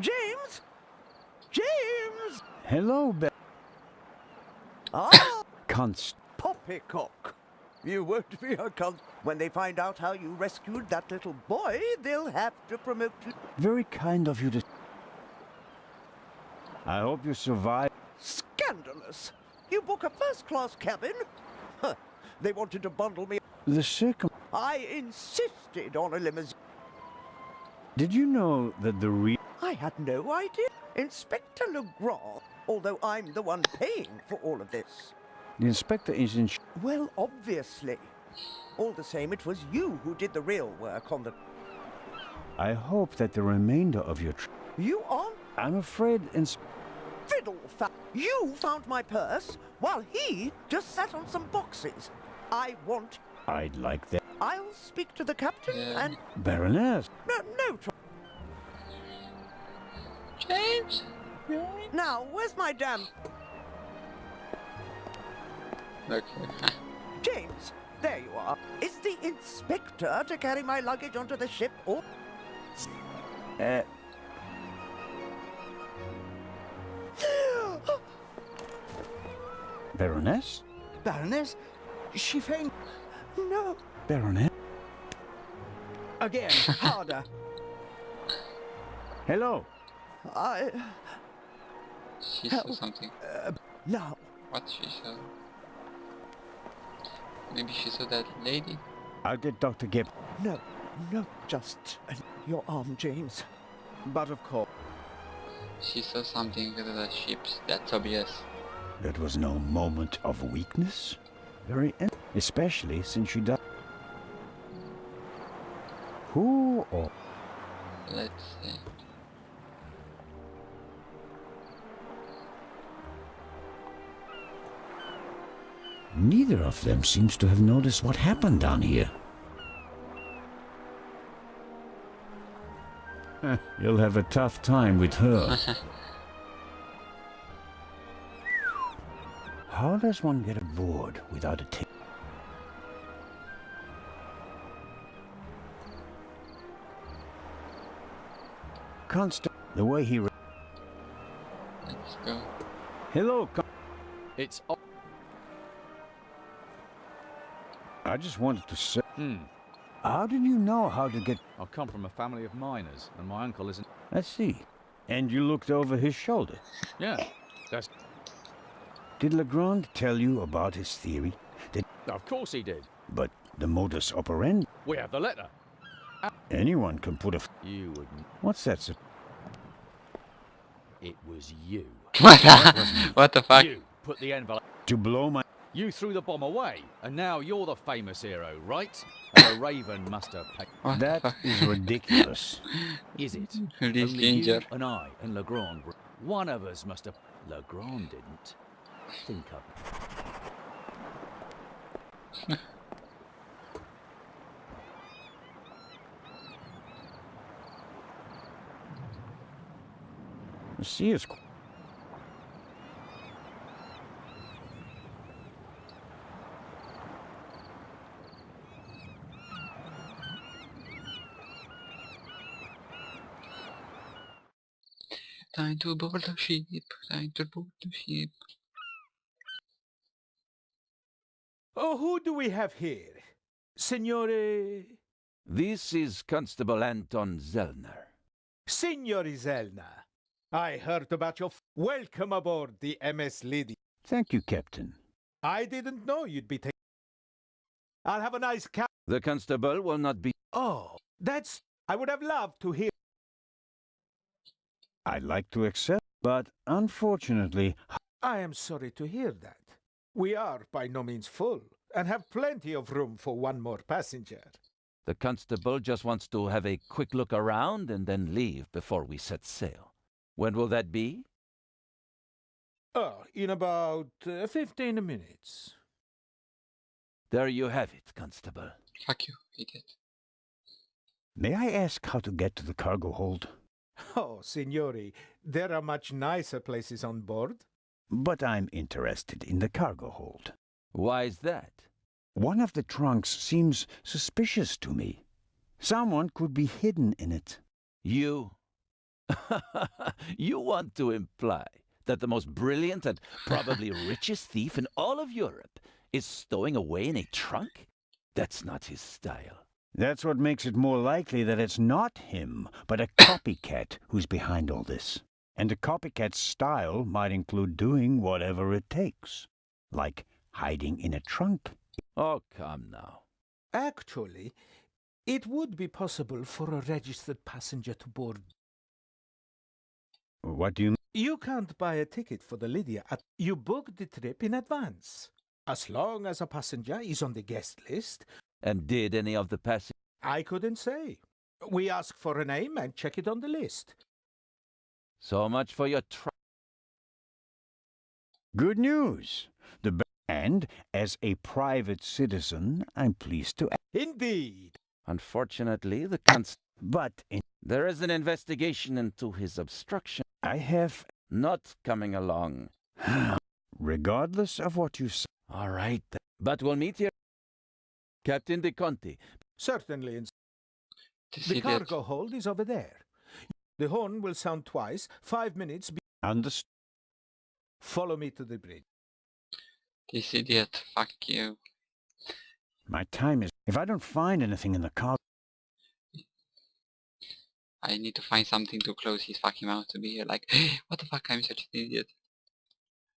James? James! Hello, Ah, Const. poppycock. You won't be a con. When they find out how you rescued that little boy, they'll have to promote you. Very kind of you to... I hope you survive. Scandalous! You book a first-class cabin? Huh. They wanted to bundle me. The circum... I insisted on a limousine. Did you know that the I had no idea. Inspector Legrand, although I'm the one paying for all of this. The inspector is in... Well, obviously. All the same, it was you who did the real work on the... I hope that the remainder of your You are... I'm afraid Fiddle fa... You found my purse, while he just sat on some boxes. I want... I'd like that. I'll speak to the captain and... Baroness. No trouble. James? Now, where's my damn... Okay. James, there you are. Is the inspector to carry my luggage onto the ship, or... Baroness? Baroness? She faint... No. Baroness? Again, harder. Hello. She saw something. Now. What she saw? Maybe she saw that lady? I'll get Dr. Gibb. No, just your arm, James. But of course... She saw something with the ships. That's obvious. That was no moment of weakness. Very... Especially since she died. Who or... Let's see. Neither of them seems to have noticed what happened down here. You'll have a tough time with her. How does one get aboard without a ticket? Constant, the way he... Let's go. Hello, It's... I just wanted to say... How did you know how to get... I come from a family of miners, and my uncle isn't... I see. And you looked over his shoulder. Yeah, that's... Did Legrand tell you about his theory? Of course he did. But the modus operandi... We have the letter. Anyone can put a... You wouldn't. What's that? It was you. What the fuck? You put the envelope... To blow my... You threw the bomb away, and now you're the famous hero, right? And the Raven must have paid... What That the fuck? is ridiculous. Is it? This Only danger. you and I and Legrand... One of us must have... Legrand didn't. Think of it. The sea is... Time to board the ship. Time to board the ship. Oh, who do we have here? Signore... This is Constable Anton Zellner. Signore Zelna. I heard about your... Welcome aboard the MS Lady. Thank you, Captain. I didn't know you'd be taking... I'll have a nice cap... The constable will not be... Oh, that's... I would have loved to hear... I'd like to accept, but unfortunately... I am sorry to hear that. We are by no means full, and have plenty of room for one more passenger. The constable just wants to have a quick look around and then leave before we set sail. When will that be? Oh, in about 15 minutes. There you have it, Constable. Fuck you, idiot. May I ask how to get to the cargo hold? Oh, signori, there are much nicer places on board. But I'm interested in the cargo hold. Why is that? One of the trunks seems suspicious to me. Someone could be hidden in it. You? You want to imply that the most brilliant and probably richest thief in all of Europe is stowing away in a trunk? That's not his style. That's what makes it more likely that it's not him, but a copycat who's behind all this. And a copycat's style might include doing whatever it takes, like hiding in a trunk. Oh, come now. Actually, it would be possible for a registered passenger to board. What do you mean? You can't buy a ticket for the Lydia. You book the trip in advance. As long as a passenger is on the guest list. And did any of the passengers? I couldn't say. We ask for a name and check it on the list. So much for your Good news. And as a private citizen, I'm pleased to add. Indeed. Unfortunately, But there is an investigation into his obstruction. I have, Not coming along. regardless of what you say. All right, but we'll meet here. Captain De Conti. Certainly. This The idiot. cargo hold is over there. The horn will sound twice, 5 minutes. Understood. Follow me to the bridge. This idiot. Fuck you. My time is. If I don't find anything in the car. I need to find something to close his fucking mouth to be here. Like, what the fuck, I'm such an idiot.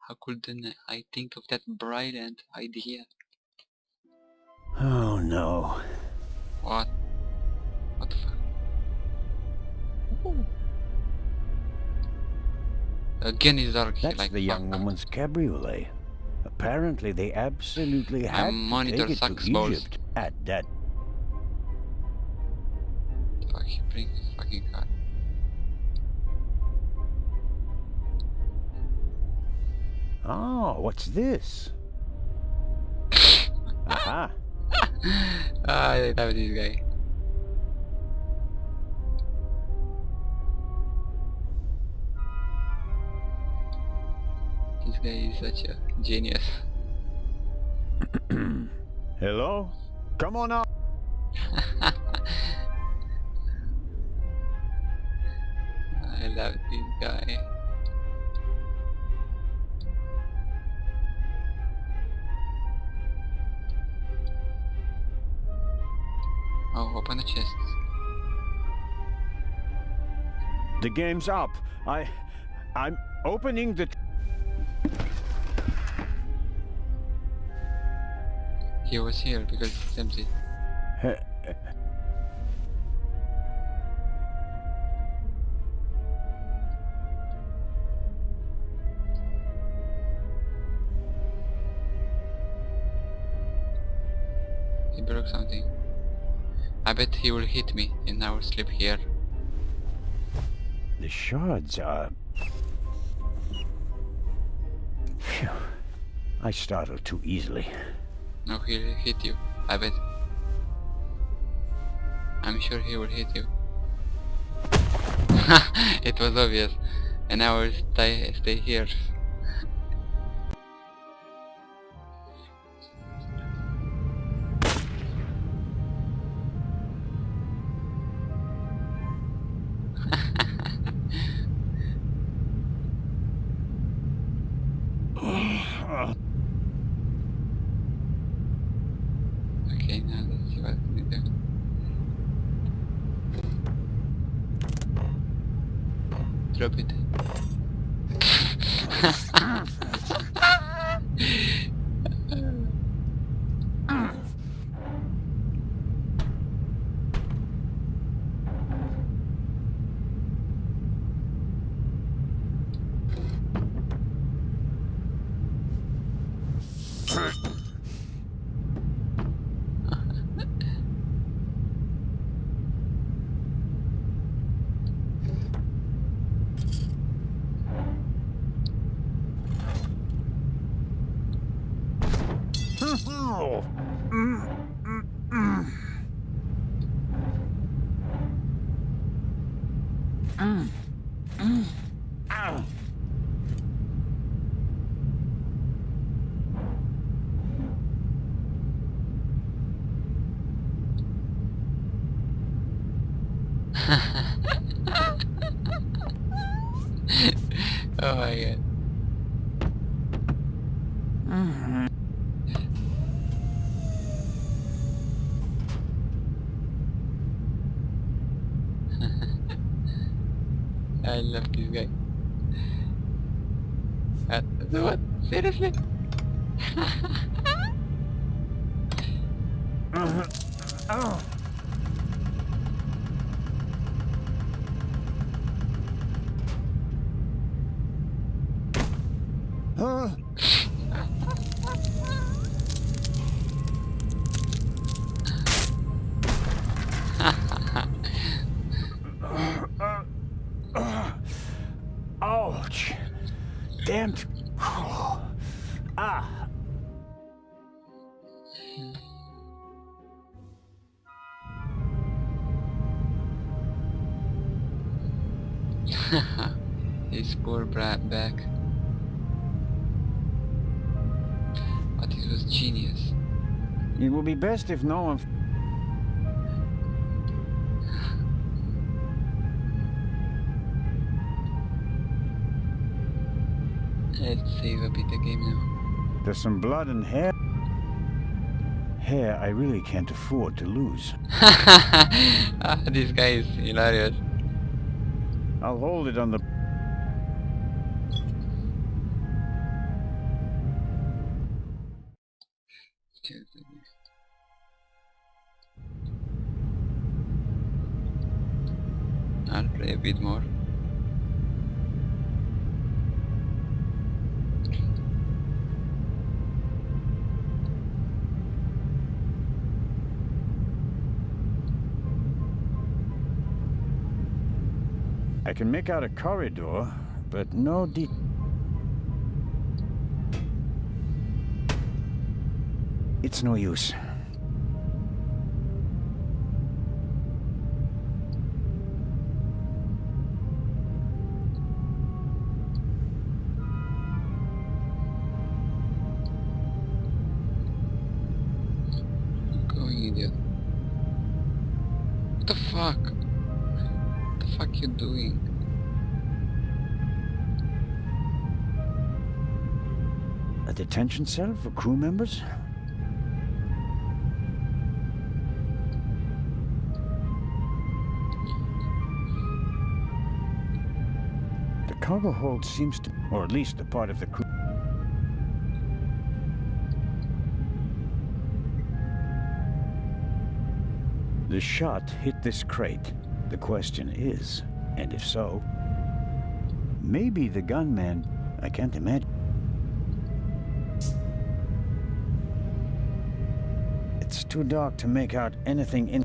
How couldn't I think of that brilliant idea? Oh no. What? What the fuck? Again it's dark. That's like the young fuck. woman's cabriolet. Apparently they absolutely had to monitor take it sucks to balls. Egypt at that. Fuck, he brings his fucking car. Oh, what's this? Aha. I love this guy. This guy is such a genius. Hello? Come on out. I love this guy. Oh, open the chest. The game's up. I'm opening the. He was here because it's empty. He broke something. I bet he will hit me and I will sleep here. The shards are. Phew. I startled too easily. No, he'll hit you. I bet. I'm sure he will hit you. It was obvious. And I will stay here. Okay, now let's see what we do. Drop it. Oh my god. I love this guy. What? Seriously? Ouch! Damned. Ah! His poor brat back. But it was genius. It will be best if no one. Let's save a bit the game now. There's some blood and hair. Hair I really can't afford to lose. This guy is hilarious. I'll hold it on the. I'll play a bit more. I can make out a corridor, but no It's no use. Going idiot. What the fuck? What the fuck you doing? A detention cell for crew members? The cargo hold seems to, or at least a part of the crew. The shot hit this crate. The question is, and if so, maybe the gunman, I can't imagine. It's too dark to make out anything in.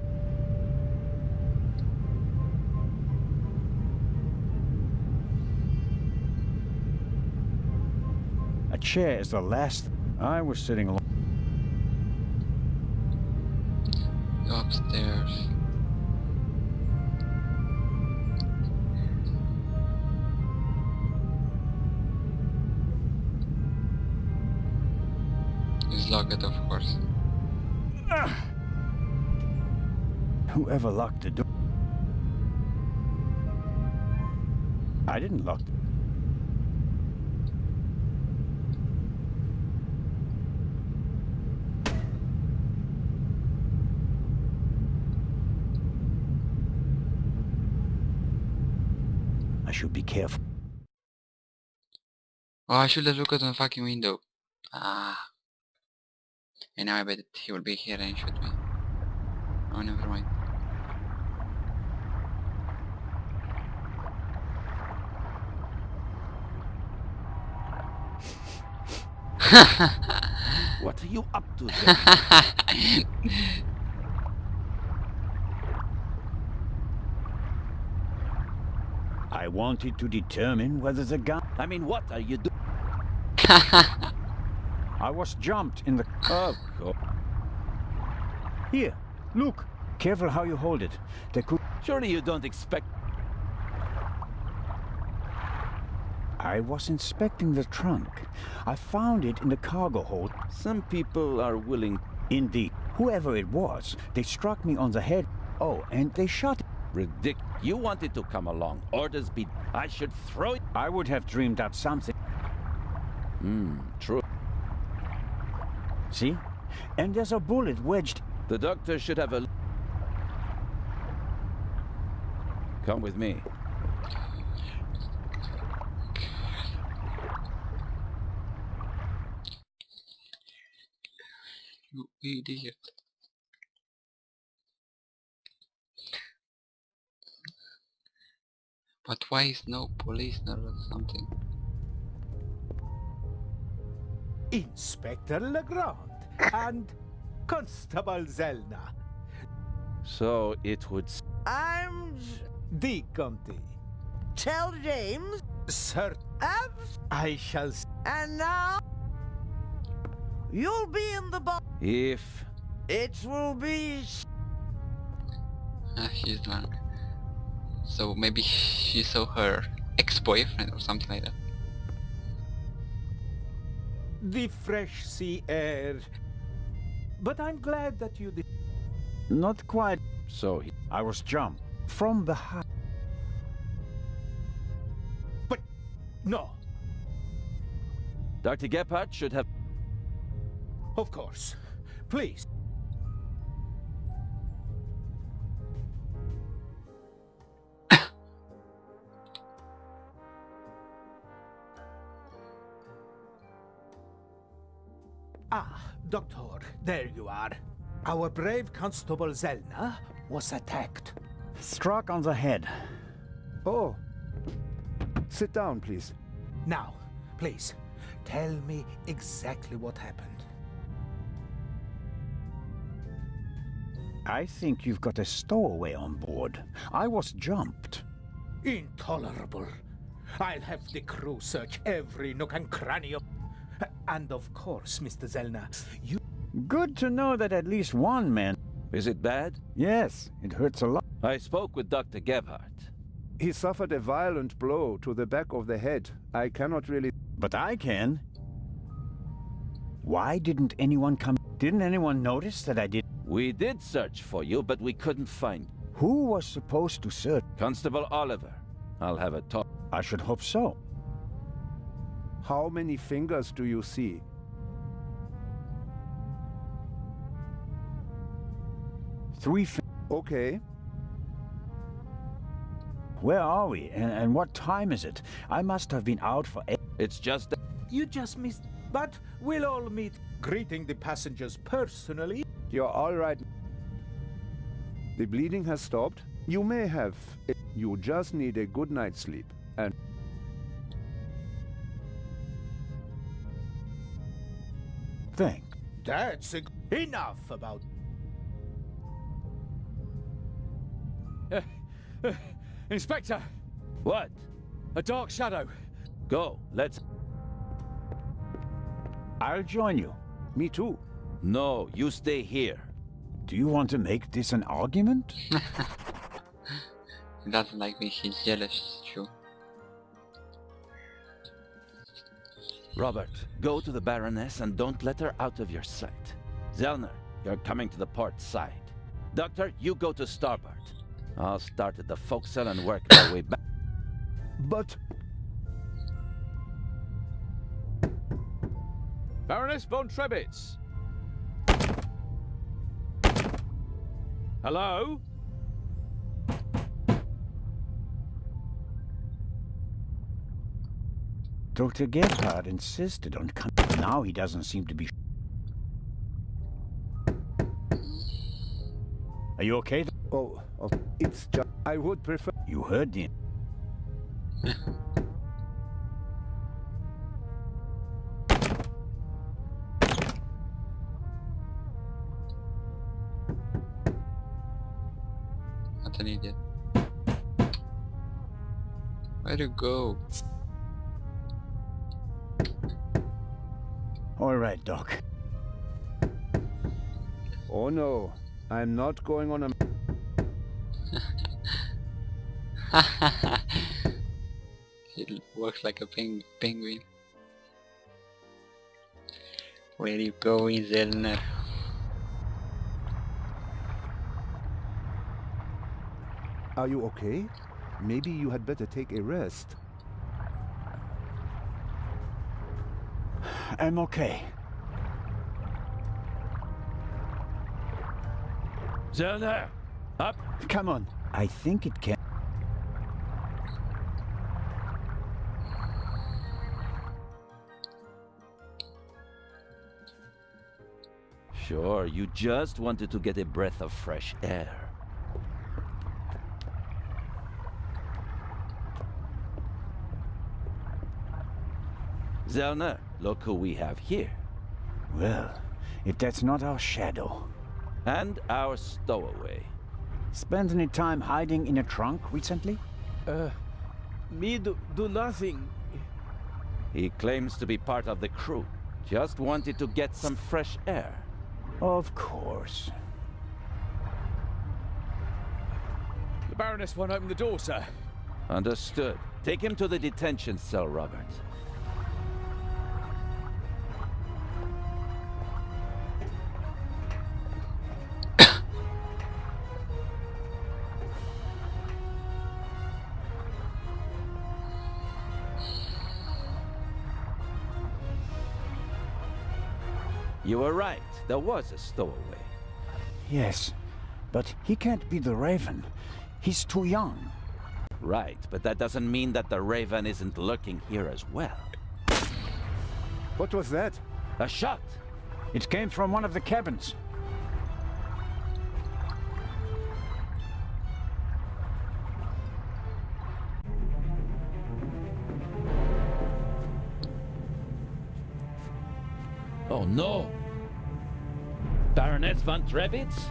A chair is the last. I was sitting alone. Go upstairs. Just lock it, of course. Whoever locked the door? I didn't lock it. I should be careful. Oh, I should have looked at the fucking window. Ah. And now I bet he will be here and shoot me. Oh, never mind. What are you up to then? I wanted to determine whether the gun. I mean, what are you doing? I was jumped in the. Oh, God. Here, look. Careful how you hold it. They could. Surely you don't expect... I was inspecting the trunk. I found it in the cargo hold. Some people are willing... Indeed. Whoever it was, they struck me on the head. Oh, and they shot. You wanted to come along. Orders be... I should throw it. I would have dreamed up something. True. See? And there's a bullet wedged. The doctor should have a... Come with me. You idiot. But why is no police or something? Inspector Legrand and Constable Zelna. So it would... I'm... Deconti. Tell James... Sir, Abs... I shall... And now... You'll be in the box. If... It will be... She's drunk. So maybe she saw her ex-boyfriend or something like that. The fresh sea air. But I'm glad that you did. Not quite. So I was jumped from behind. But no, Dr. Gebhardt should have... of course. Please. Doctor, there you are. Our brave Constable Zelna was attacked. Struck on the head. Oh. Sit down, please. Now, please, tell me exactly what happened. I think you've got a stowaway on board. I was jumped. Intolerable. I'll have the crew search every nook and cranny of... And of course, Mr. Zelna, you... Good to know that at least one man... Is it bad? Yes, it hurts a lot. I spoke with Dr. Gebhardt. He suffered a violent blow to the back of the head. I cannot really... But I can. Why didn't anyone come? Didn't anyone notice that I did? We did search for you, but we couldn't find... Who was supposed to search? Constable Oliver. I'll have a talk. I should hope so. How many fingers do you see? Three. Okay. Where are we? And what time is it? I must have been out for... It's just that... You just missed... But we'll all meet, greeting the passengers personally. You're all right. The bleeding has stopped. You may have... You just need a good night's sleep. And... Thank. That's enough about... Inspector! What? A dark shadow. Go, let's... I'll join you. Me too. No, you stay here. Do you want to make this an argument? He doesn't like me, he's jealous, it's true. Robert, go to the Baroness and don't let her out of your sight. Zellner, you're coming to the port side. Doctor, you go to starboard. I'll start at the forecastle and work my way back. But... Baroness von Trebitz. Hello? Dr. Gebhardt insisted on coming. Now he doesn't seem to be... Are you okay? Oh, it's just... I would prefer... You heard the... What an idiot. Where'd you go? All right, Doc. Oh no, I'm not going on a... He works like a penguin. Where you going, Zellner? Are you okay? Maybe you had better take a rest. I'm okay. Zellner, up! Come on. I think it can. Sure, you just wanted to get a breath of fresh air. Zellner, look who we have here. Well, if that's not our shadow. And our stowaway. Spent any time hiding in a trunk recently? Me do nothing. He claims to be part of the crew. Just wanted to get some fresh air. Of course. The Baroness won't open the door, sir. Understood. Take him to the detention cell, Robert. You were right. There was a stowaway. Yes, but he can't be the Raven. He's too young. Right, but that doesn't mean that the Raven isn't lurking here as well. What was that? A shot! It came from one of the cabins. Oh no! Baroness von Trebitz?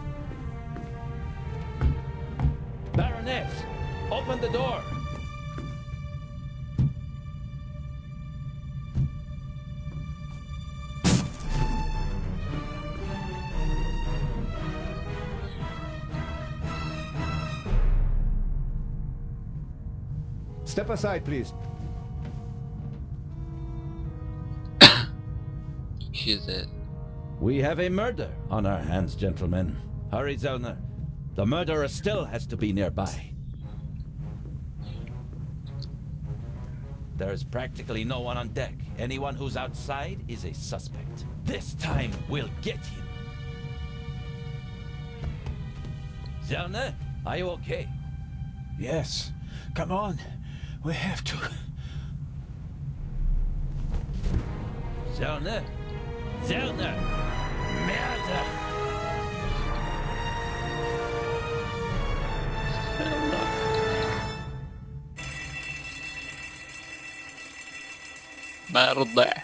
Baroness! Open the door! Step aside, please. She's dead. We have a murder on our hands, gentlemen. Hurry, Zellner. The murderer still has to be nearby. There's practically no one on deck. Anyone who's outside is a suspect. This time, we'll get him. Zellner, are you okay? Yes. Come on. We have to. Zellner? Zellner! Murder! Merda.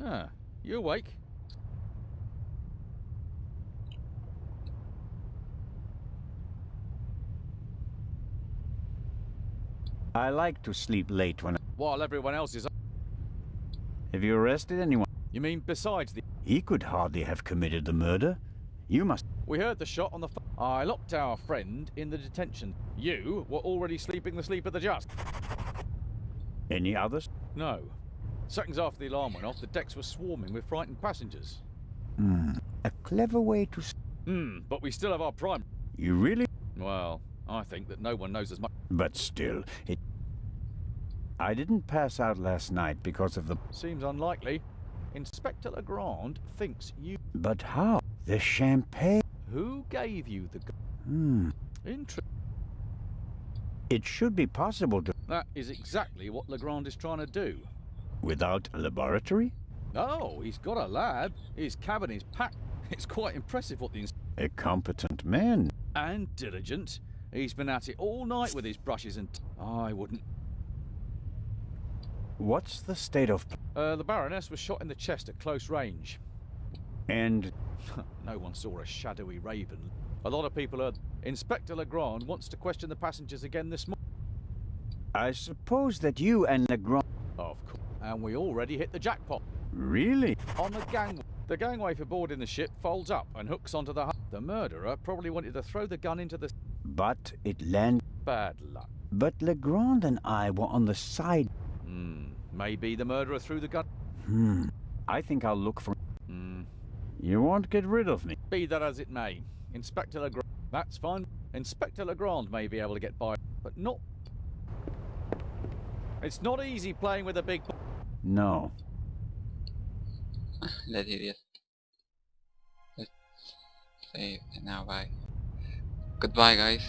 Ah, you awake? I like to sleep late when. While everyone else is... Have you arrested anyone? You mean besides the... He could hardly have committed the murder. You must. We heard the shot on the... I locked our friend in the detention. You were already sleeping the sleep of the just. Any others? No. Seconds after the alarm went off, the decks were swarming with frightened passengers. A clever way to. But we still have our prime... You really? Well, I think that no one knows as much... But still, it. I didn't pass out last night because of the. Seems unlikely. Inspector Legrand thinks you... But how? The champagne. Who gave you the... It should be possible to. That is exactly what Legrand is trying to do. Without a laboratory? Oh, he's got a lab. His cabin is packed. It's quite impressive what the... A competent man. And diligent. He's been at it all night with his brushes and... I wouldn't... What's the state of. The Baroness was shot in the chest at close range. And. No one saw a shadowy raven. A lot of people heard... Inspector Legrand wants to question the passengers again this morning. I suppose that you and Legrand... Of course. And we already hit the jackpot. Really? On the gangway. The gangway for boarding the ship folds up and hooks onto the hull. The murderer probably wanted to throw the gun into the... But it landed... Bad luck. But Legrand and I were on the side... Maybe the murderer threw the gun... I think I'll look for... You won't get rid of me. Be that as it may. Inspector Legrand... That's fine. Inspector Legrand may be able to get by, but not... It's not easy playing with a big... No. That idiot. Let's save and now bye. Goodbye guys.